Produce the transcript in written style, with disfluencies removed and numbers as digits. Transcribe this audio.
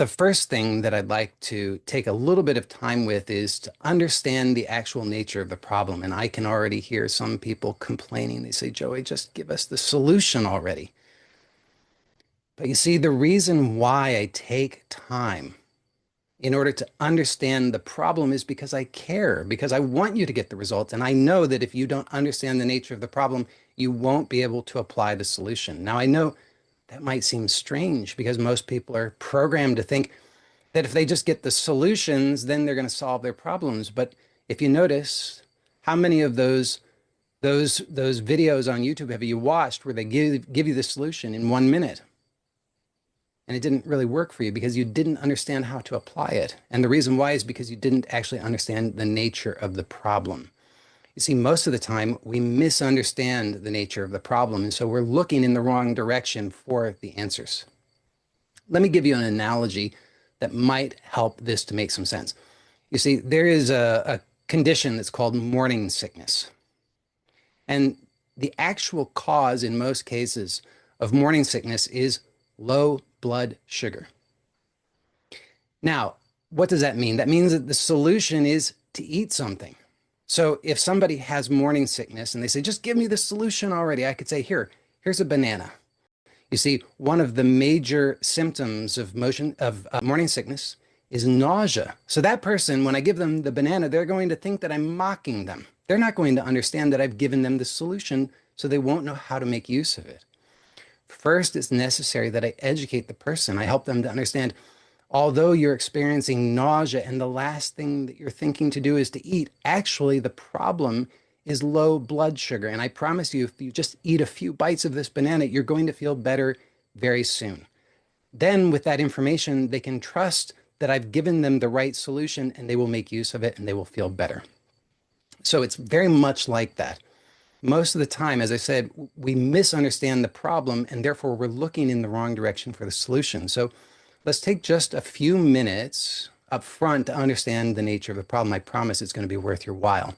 The first thing that I'd like to take a little bit of time with is to understand the actual nature of the problem. And I can already hear some people complaining. They say, Joey, just give us the solution already. But you see, the reason why I take time in order to understand the problem is because I care, because I want you to get the results. And I know that if you don't understand the nature of the problem, you won't be able to apply the solution. Now, I know that might seem strange because most people are programmed to think that if they just get the solutions, then they're going to solve their problems. But if you notice, how many of those videos on YouTube have you watched where they give you the solution in 1 minute? And it didn't really work for you because you didn't understand how to apply it. And the reason why is because you didn't actually understand the nature of the problem. You see, most of the time we misunderstand the nature of the problem. And so we're looking in the wrong direction for the answers. Let me give you an analogy that might help this to make some sense. You see, there is a condition that's called morning sickness. And the actual cause in most cases of morning sickness is low blood sugar. Now, what does that mean? That means that the solution is to eat something. So if somebody has morning sickness and they say, just give me the solution already, I could say, here's a banana. You see, one of the major symptoms of morning sickness is nausea. So that person, when I give them the banana, they're going to think that I'm mocking them. They're not going to understand that I've given them the solution, so they won't know how to make use of it. First, it's necessary that I educate the person. I help them to understand, although you're experiencing nausea and the last thing that you're thinking to do is to eat, actually the problem is low blood sugar. And I promise you, if you just eat a few bites of this banana, you're going to feel better very soon. Then with that information, they can trust that I've given them the right solution and they will make use of it and they will feel better. So it's very much like that. Most of the time, as I said, we misunderstand the problem and therefore we're looking in the wrong direction for the solution. So let's take just a few minutes up front to understand the nature of the problem. I promise it's going to be worth your while.